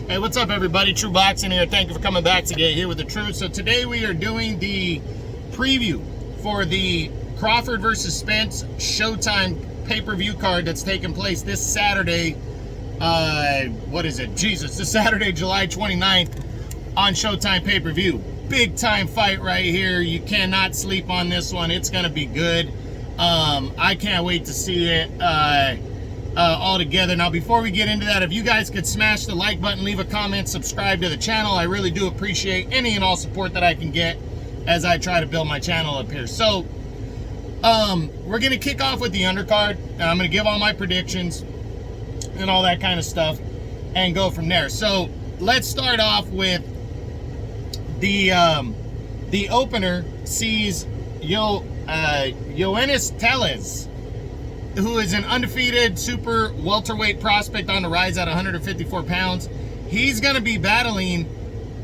Hey, what's up, everybody? True Boxing here. Thank you for coming back to get here with the truth. So today we are doing the preview for the Crawford versus Spence Showtime pay-per-view card that's taking place this Saturday. This Saturday, July 29th on Showtime pay-per-view. Big time fight right here. You cannot sleep on this one. It's gonna be good. I can't wait to see it all together. Now, before we get into that, if you guys could smash the like button, leave a comment, subscribe to the channel. I really do appreciate any and all support that I can get as I try to build my channel up here. So we're gonna kick off with the undercard, and I'm gonna give all my predictions and all that kind of stuff and go from there. So let's start off with the opener. Sees Yoenis Teles, who is an undefeated super welterweight prospect on the rise at 154 pounds. He's going to be battling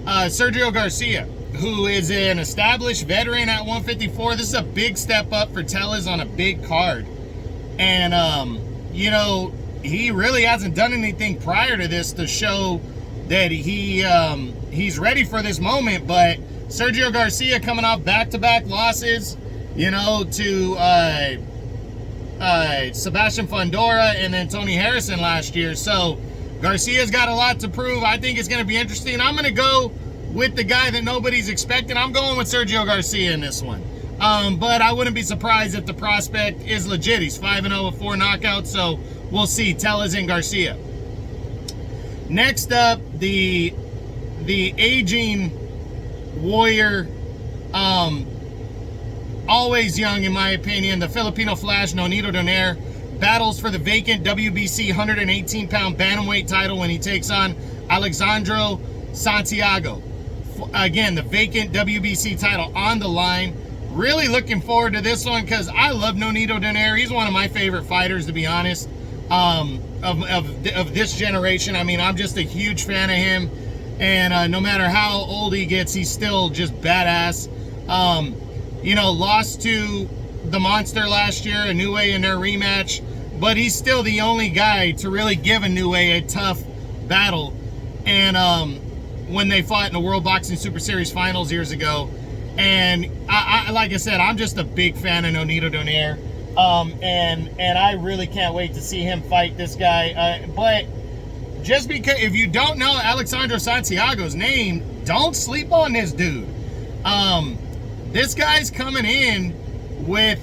Sergio Garcia, who is an established veteran at 154. This is a big step up for Teles on a big card. And, he really hasn't done anything prior to this to show that he's ready for this moment. But Sergio Garcia coming off back-to-back losses, to Sebastian Fundora and then Tony Harrison last year. So Garcia's got a lot to prove. I think it's going to be interesting. I'm going to go with the guy that nobody's expecting. I'm going with Sergio Garcia in this one. But I wouldn't be surprised if the prospect is legit. He's 5-0 with 4 knockouts, so we'll see. Teles and Garcia. Next up, the aging warrior, always young in my opinion, the Filipino Flash, Donaire, battles for the vacant WBC 118-pound bantamweight title when he takes on Alexandro Santiago. Again, the vacant WBC title on the line. Really looking forward to this one because I love Donaire. He's one of my favorite fighters, to be honest, of this generation. I mean, I'm just a huge fan of him, and no matter how old he gets, he's still just badass. Lost to the Monster last year, Inoue, in their rematch, but he's still the only guy to really give Inoue a tough battle. And when they fought in the World Boxing Super Series finals years ago, and I like I said, I'm just a big fan of Donaire, and I really can't wait to see him fight this guy. But just because, if you don't know Alexandro Santiago's name, don't sleep on this dude. This guy's coming in with,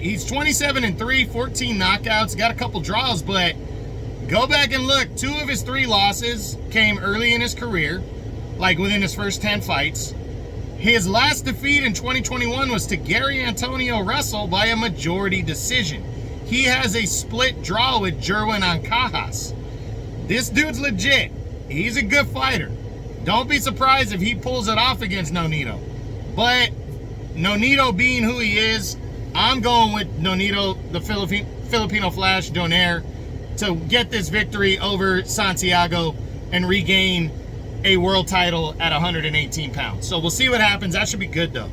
he's 27-3, 14 knockouts, got a couple draws, but go back and look. 2 of his 3 losses came early in his career, like within his first 10 fights. His last defeat in 2021 was to Gary Antonio Russell by a majority decision. He has a split draw with Jerwin Ancajas. This dude's legit. He's a good fighter. Don't be surprised if he pulls it off against Nonito. But Nonito being who he is, I'm going with Nonito, the Filipino Flash, Donaire, to get this victory over Santiago and regain a world title at 118 pounds. So we'll see what happens. That should be good, though.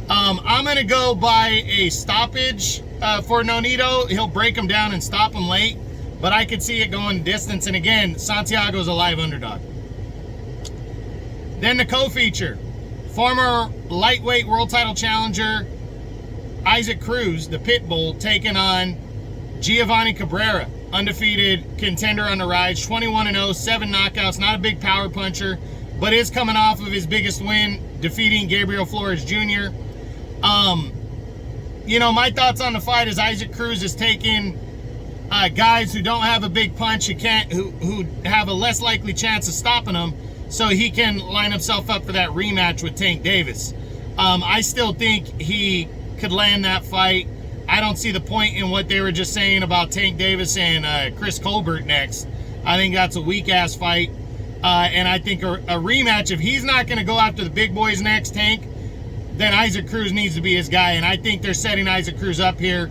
I'm going to go by a stoppage for Nonito. He'll break him down and stop him late, but I could see it going distance. And again, Santiago's a live underdog. Then the co-feature. Former lightweight world title challenger Isaac Cruz, the Pitbull, taking on Giovanni Cabrera, undefeated contender on the rise, 21-0, 7 knockouts, not a big power puncher, but is coming off of his biggest win, defeating Gabriel Flores Jr. My thoughts on the fight is Isaac Cruz is taking guys who don't have a big punch, who have a less likely chance of stopping them, so he can line himself up for that rematch with Tank Davis. I still think he could land that fight. I don't see the point in what they were just saying about Tank Davis and Chris Colbert next. I think that's a weak-ass fight. And I think a rematch, if he's not going to go after the big boys next, Tank, then Isaac Cruz needs to be his guy. And I think they're setting Isaac Cruz up here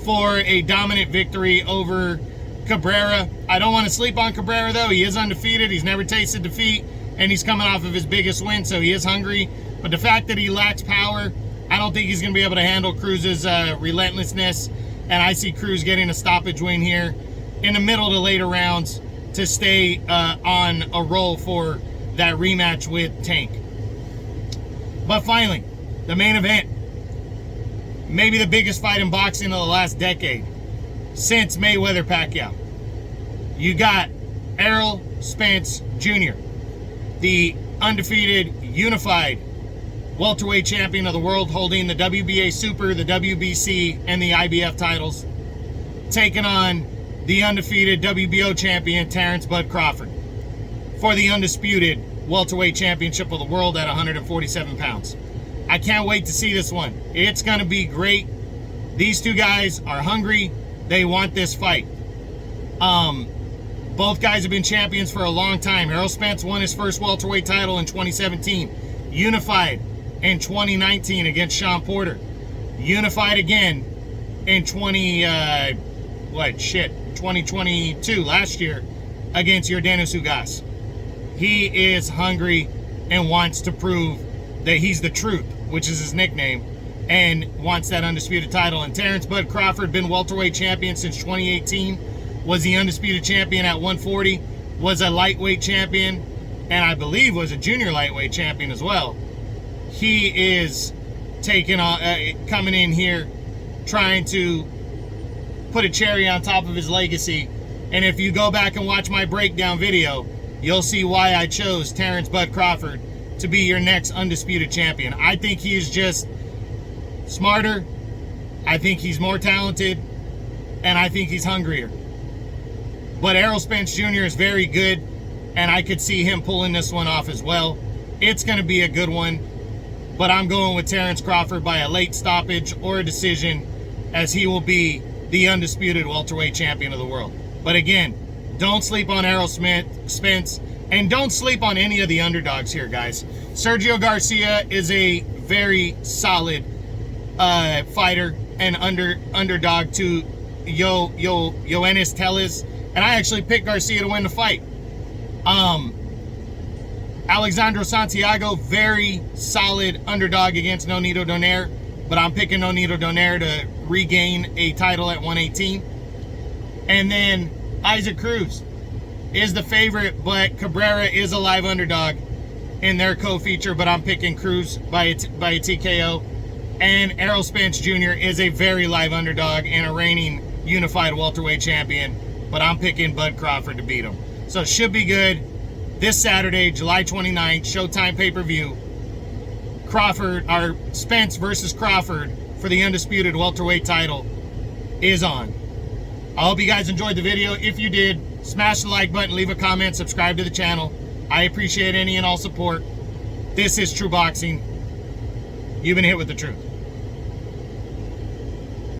for a dominant victory over Cabrera. I don't want to sleep on Cabrera, though. He is undefeated. He's never tasted defeat. And he's coming off of his biggest win, so he is hungry. But the fact that he lacks power, I don't think he's going to be able to handle Cruz's relentlessness. And I see Cruz getting a stoppage win here in the middle to later rounds to stay on a roll for that rematch with Tank. But finally, the main event. Maybe the biggest fight in boxing of the last decade since Mayweather-Pacquiao. You got Errol Spence Jr., the undefeated, unified welterweight champion of the world, holding the WBA Super, the WBC, and the IBF titles, taking on the undefeated WBO champion, Terrence Bud Crawford, for the undisputed welterweight championship of the world at 147 pounds. I can't wait to see this one. It's going to be great. These two guys are hungry. They want this fight. Both guys have been champions for a long time. Errol Spence won his first welterweight title in 2017. Unified in 2019 against Sean Porter. Unified again in 2022, last year, against Yordenis Ugas. He is hungry and wants to prove that he's the truth, which is his nickname, and wants that undisputed title. And Terrence Bud Crawford, been welterweight champion since 2018, was the undisputed champion at 140, was a lightweight champion, and I believe was a junior lightweight champion as well. He is taking on, coming in here, trying to put a cherry on top of his legacy. And if you go back and watch my breakdown video, you'll see why I chose Terrence Bud Crawford to be your next undisputed champion. I think he is just smarter. I think he's more talented, and I think he's hungrier. But Errol Spence Jr. is very good, and I could see him pulling this one off as well. It's going to be a good one, but I'm going with Terrence Crawford by a late stoppage or a decision, as he will be the undisputed welterweight champion of the world. But again, don't sleep on Errol Spence, and don't sleep on any of the underdogs here, guys. Sergio Garcia is a very solid fighter and underdog to Yoenis Teles, and I actually picked Garcia to win the fight. Alexandro Santiago, very solid underdog against Nonito Donaire, but I'm picking Nonito Donaire to regain a title at 118. And then Isaac Cruz is the favorite, but Cabrera is a live underdog in their co-feature, but I'm picking Cruz by a TKO. And Errol Spence Jr. is a very live underdog and a reigning unified welterweight champion, but I'm picking Bud Crawford to beat him. So it should be good. This Saturday, July 29th, Showtime pay-per-view. Spence versus Crawford for the undisputed welterweight title is on. I hope you guys enjoyed the video. If you did, smash the like button, leave a comment, subscribe to the channel. I appreciate any and all support. This is True Boxing. You've been hit with the truth.